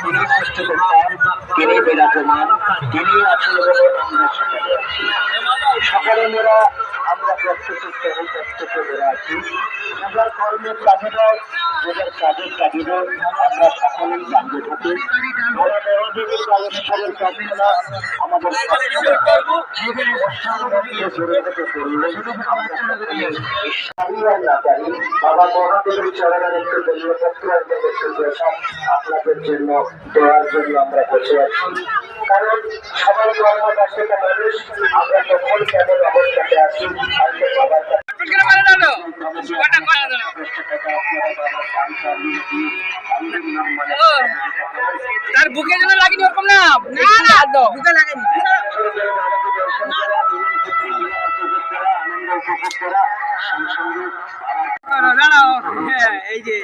তিনি সৃষ্টিকর্তার, তিনি বিরাজমান, তিনি আছেন বলে আমরা সকলে মেয়েরা আমরা প্রত্যেকের স্তরে প্রত্যেকে মেয়েরা আছি। যার কর্মের তাগিদে, যাদের কাজের তাগিদে আমরা সকলেই কাজে থাকি। ওরা মেয়েদের অনুষ্ঠানের কাজগুলা আমাদের বাবা মহাদেবের চরণের একটু দলীয়পত্র এবং একটু প্রসাদ আপনাদের জন্য দেওয়ার জন্য আমরা বসে আছি। কারণ সবাই কর্মব্যস্ততা মানুষ, আমরা তখন কেমন অবস্থাতে আছি হয়তো বাবার তার বুকে যেন লাগেনি ওরকম না, বুকে লাগেনি। এই যে